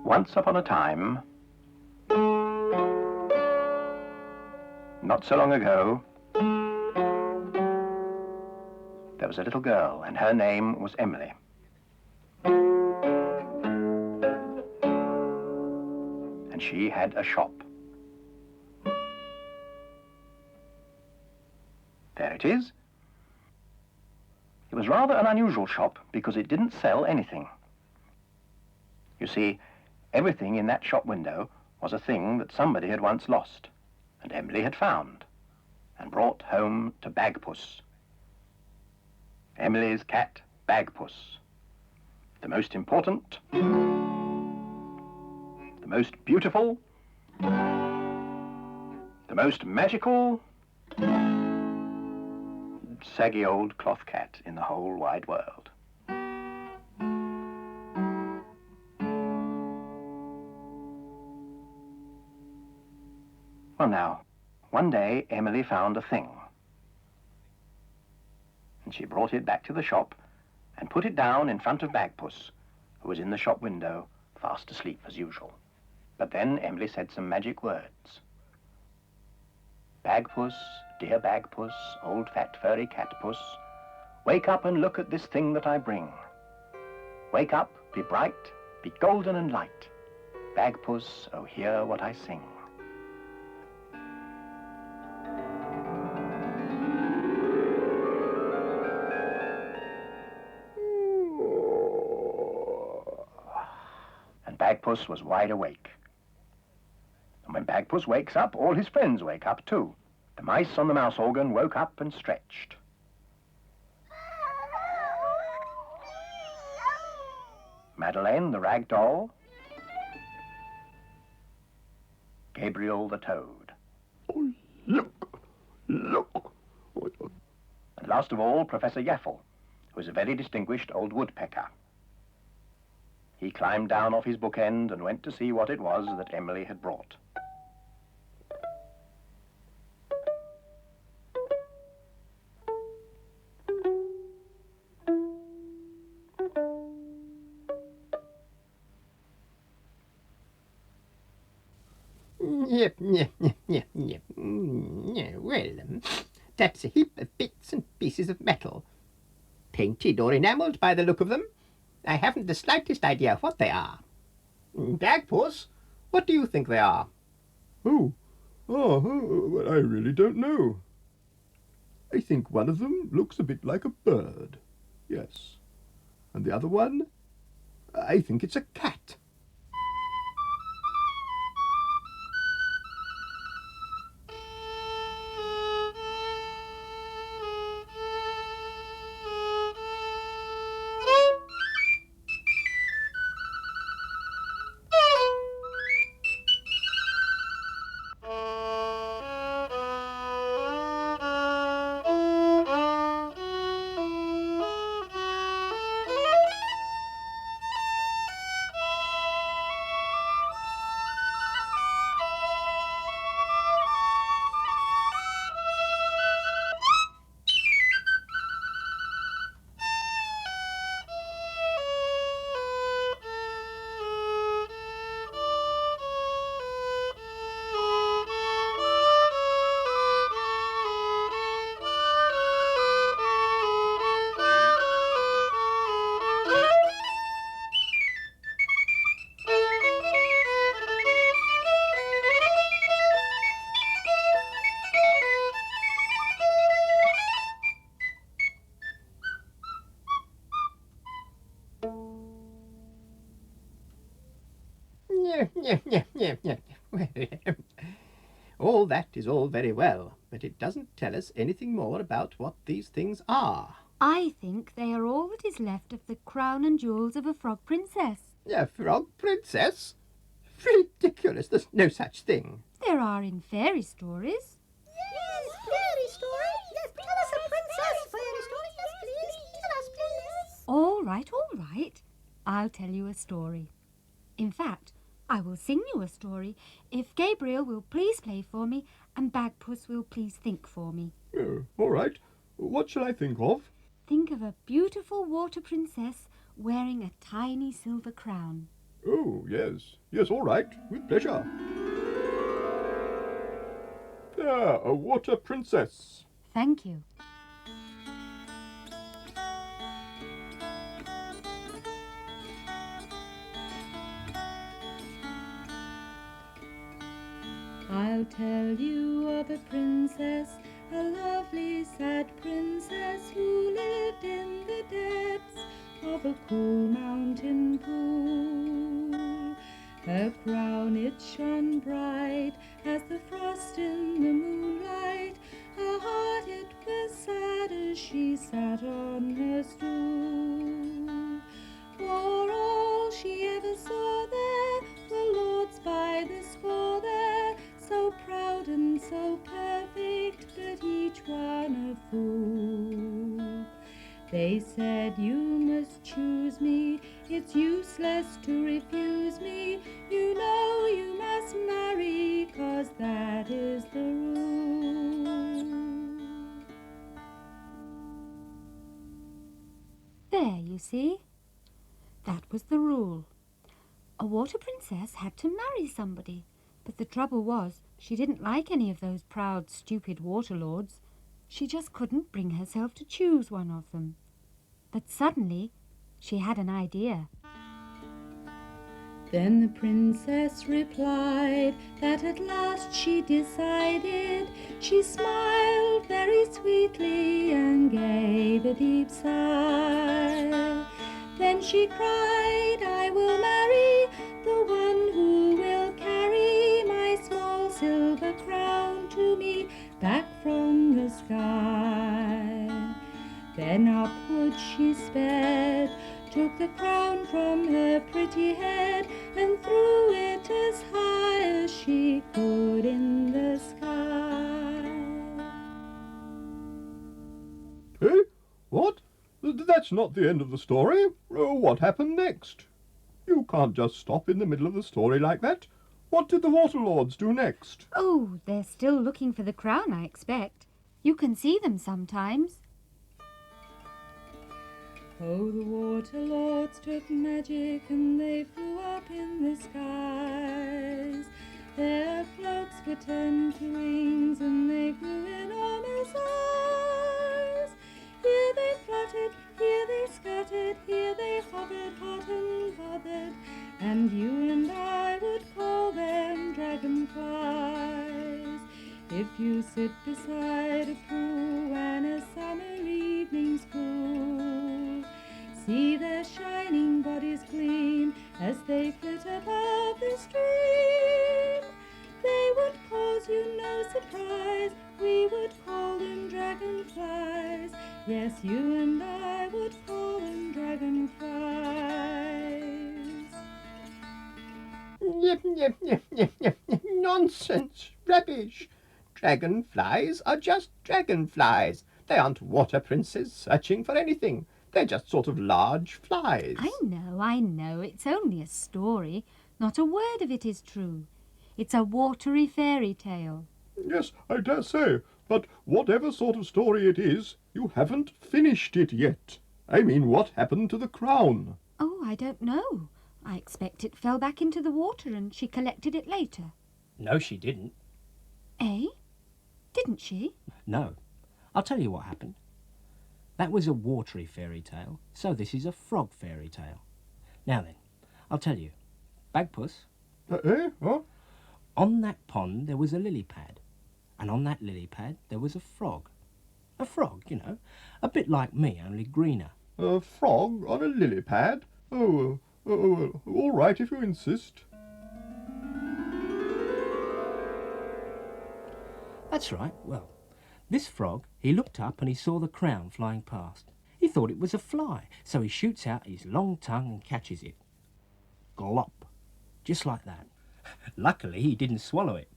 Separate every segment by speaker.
Speaker 1: Once upon a time, not so long ago, there was a little girl, and her name was Emily. And she had a shop. There it is. It was rather an unusual shop because it didn't sell anything. You see, everything in that shop window was a thing that somebody had once lost, and Emily had found, and brought home to Bagpuss. Emily's cat, Bagpuss. The most important, the most beautiful, the most magical, saggy old cloth cat in the whole wide world. Well now, one day Emily found a thing. And she brought it back to the shop and put it down in front of Bagpuss, who was in the shop window, fast asleep as usual. But then Emily said some magic words. Bagpuss, dear Bagpuss, old fat furry catpuss, wake up and look at this thing that I bring. Wake up, be bright, be golden and light. Bagpuss, oh hear what I sing. And Bagpuss was wide awake. And when Bagpuss wakes up, all his friends wake up too. The mice on the mouse organ woke up and stretched. Madeleine, the rag doll. Gabriel, the toad.
Speaker 2: Oh, look, look.
Speaker 1: And last of all, Professor Yaffle, who was a very distinguished old woodpecker. He climbed down off his bookend and went to see what it was that Emily had brought.
Speaker 3: Yep. Well, that's a heap of bits and pieces of metal. Painted or enamelled by the look of them. I haven't the slightest idea what they are. Bagpuss, what do you think they are?
Speaker 2: Well, I really don't know. I think one of them looks a bit like a bird. Yes. And the other one, I think it's a cat.
Speaker 3: Well, all that is all very well, but it doesn't tell us anything more about what these things are.
Speaker 4: I think they are all that is left of the crown and jewels of a frog princess.
Speaker 3: A frog princess? Ridiculous, there's no such thing.
Speaker 4: There are in fairy stories.
Speaker 5: Yes, fairy story. Yes, tell us a princess fairy story. Yes, please. Tell us, please.
Speaker 4: All right. I'll tell you a story. In fact, I will sing you a story if Gabriel will please play for me and Bagpuss will please think for me.
Speaker 2: All right. What shall I think of?
Speaker 4: Think of a beautiful water princess wearing a tiny silver crown.
Speaker 2: Oh, yes. Yes, all right. With pleasure. There, a water princess.
Speaker 4: Thank you.
Speaker 6: I'll tell you of a princess, a lovely sad princess who lived in the depths of a cool mountain pool. Her crown it shone bright as the frost in the moonlight. Her heart it was sad as she sat on her stool. For all she ever saw there were lords by the score there, so proud and so perfect, but each one a fool. They said, you must choose me, it's useless to refuse me. You know you must marry, 'cause that is the rule.
Speaker 4: There, you see. That was the rule. A water princess had to marry somebody, but the trouble was she didn't like any of those proud, stupid water lords. She just couldn't bring herself to choose one of them. But suddenly she had an idea.
Speaker 6: Then the princess replied that at last she decided. She smiled very sweetly and gave a deep sigh. Then she cried, I will marry the one who will carry my small silver crown to me back from the sky. Then upward she sped, took the crown from her pretty head, and threw it as high as she could in the sky.
Speaker 2: Eh? What? That's not the end of the story. What happened next? You can't just stop in the middle of the story like that. What did the water lords do next?
Speaker 4: Oh, they're still looking for the crown, I expect. You can see them sometimes.
Speaker 6: Oh, the water lords took magic and they flew up in the skies. Their cloaks were turned to wings and they grew enormous eyes. Here they fluttered, here they scattered, here they hovered, hot and bothered, and you and I would call them dragonflies. If you sit beside a pool when a summer evening's cool, see their shining bodies gleam as they flit above the stream. They would cause you no surprise, we would call them dragonflies. Yes, you and I would call them dragonflies.
Speaker 3: Yep, yep, yep, yep, yep. Nonsense, rubbish. Dragonflies are just dragonflies. They aren't water princes searching for anything. They're just sort of large flies.
Speaker 4: I know. It's only a story. Not a word of it is true. It's a watery fairy tale.
Speaker 2: Yes, I dare say. But whatever sort of story it is, you haven't finished it yet. I mean, what happened to the crown?
Speaker 4: Oh, I don't know. I expect it fell back into the water and she collected it later.
Speaker 7: No, she didn't.
Speaker 4: Eh? Didn't she?
Speaker 7: No. I'll tell you what happened. That was a watery fairy tale, so this is a frog fairy tale. Now then, I'll tell you. Bagpuss,
Speaker 2: What?
Speaker 7: on that pond there was a lily pad, and on that lily pad there was a frog. A frog, you know, a bit like me, only greener.
Speaker 2: A frog on a lily pad? Oh, all right if you insist.
Speaker 7: That's right. Well, this frog, he looked up and he saw the crown flying past. He thought it was a fly, so he shoots out his long tongue and catches it. Glop. Just like that. Luckily, he didn't swallow it.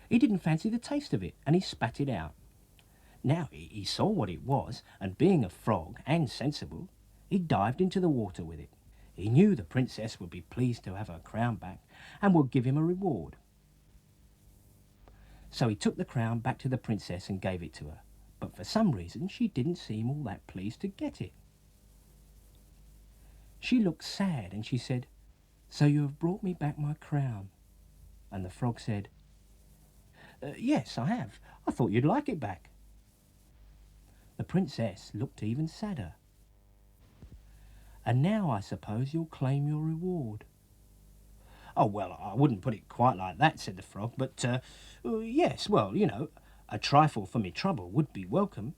Speaker 7: He didn't fancy the taste of it, and he spat it out. Now, he saw what it was, and being a frog and sensible, he dived into the water with it. He knew the princess would be pleased to have her crown back and would give him a reward. So he took the crown back to the princess and gave it to her, but for some reason she didn't seem all that pleased to get it. She looked sad and she said, "So you have brought me back my crown?" And the frog said, "Yes, I have. I thought you'd like it back." The princess looked even sadder. "And now I suppose you'll claim your reward." "Oh, well, I wouldn't put it quite like that," said the frog, "but, yes, well, you know, a trifle for me trouble would be welcome."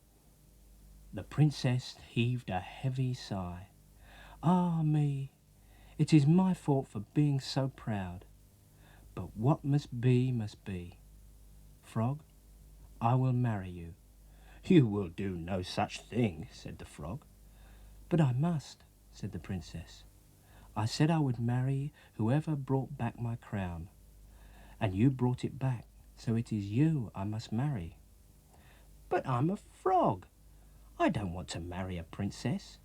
Speaker 7: The princess heaved a heavy sigh. "Ah me, it is my fault for being so proud. But what must be, must be. Frog, I will marry you." "You will do no such thing," said the frog. "But I must," said the princess. "I said I would marry whoever brought back my crown, and you brought it back, so it is you I must marry." "But I'm a frog. I don't want to marry a princess.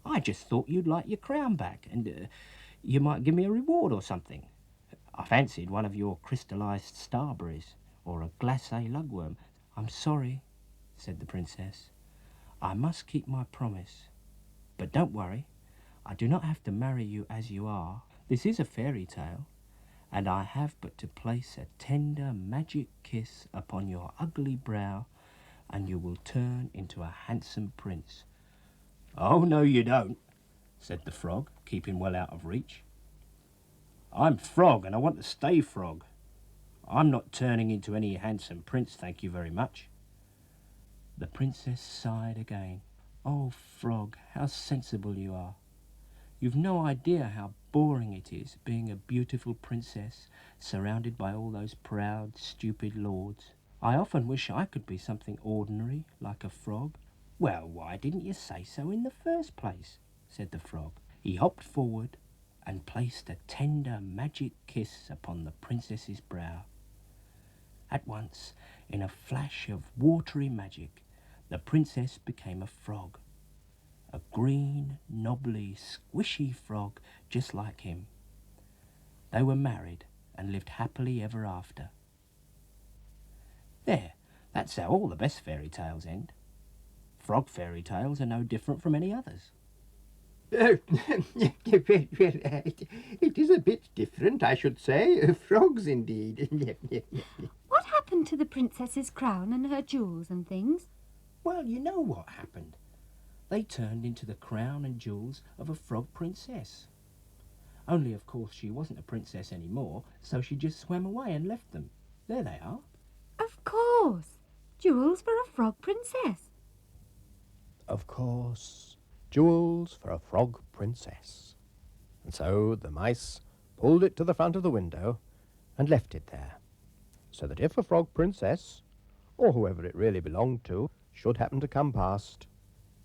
Speaker 7: I just thought you'd like your crown back, and you might give me a reward or something. I fancied one of your crystallized starberries, or a glacé lugworm." "I'm sorry," said the princess. "I must keep my promise. But don't worry, I do not have to marry you as you are. This is a fairy tale, and I have but to place a tender magic kiss upon your ugly brow, and you will turn into a handsome prince." "Oh, no, you don't," said the frog, keeping well out of reach. "I'm frog, and I want to stay frog. I'm not turning into any handsome prince, thank you very much." The princess sighed again. "Oh, frog, how sensible you are. You've no idea how boring it is being a beautiful princess surrounded by all those proud, stupid lords. I often wish I could be something ordinary, like a frog." "Well, why didn't you say so in the first place?" said the frog. He hopped forward and placed a tender magic kiss upon the princess's brow. At once, in a flash of watery magic, the princess became a frog. A green, knobbly, squishy frog just like him. They were married and lived happily ever after. There, that's how all the best fairy tales end. Frog fairy tales are no different from any others.
Speaker 3: Well, it is a bit different, I should say. Frogs, indeed.
Speaker 4: What happened to the princess's crown and her jewels and things?
Speaker 7: Well, you know what happened. They turned into the crown and jewels of a frog princess. Only, of course, she wasn't a princess anymore, so she just swam away and left them. There they are.
Speaker 4: Of course. Jewels for a frog princess.
Speaker 1: Of course, jewels for a frog princess. And so the mice pulled it to the front of the window and left it there, so that if a frog princess, or whoever it really belonged to, should happen to come past,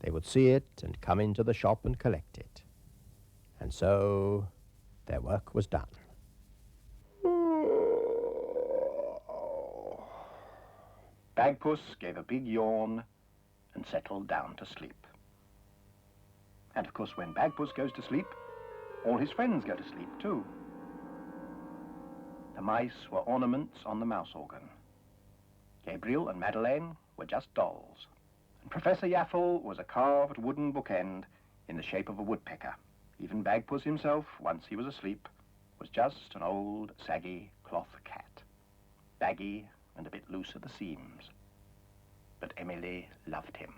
Speaker 1: they would see it and come into the shop and collect it. And so their work was done. Bagpuss gave a big yawn and settled down to sleep. And of course, when Bagpuss goes to sleep, all his friends go to sleep too. The mice were ornaments on the mouse organ. Gabriel and Madeleine were just dolls. And Professor Yaffle was a carved wooden bookend in the shape of a woodpecker. Even Bagpuss himself, once he was asleep, was just an old, saggy cloth cat, baggy and a bit loose at the seams. But Emily loved him.